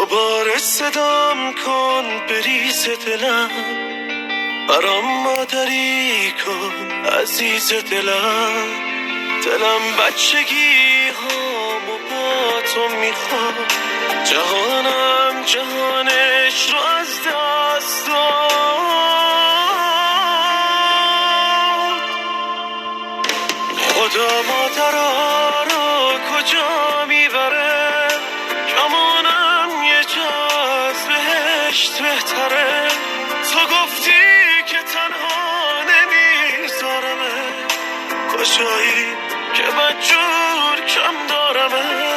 دوباره صدام کن بریز دلم، برام مادری کن عزیز دلم. دلم بچگی هامو با تو میخواد، جهانم جهانش رو از دست داد. خدا مادرها رو کجا میبره، کمونم یه جا از بهشت بهتره. تو گفتی که تنها نمیذارمه، کجایی که بدجور کم دارمه.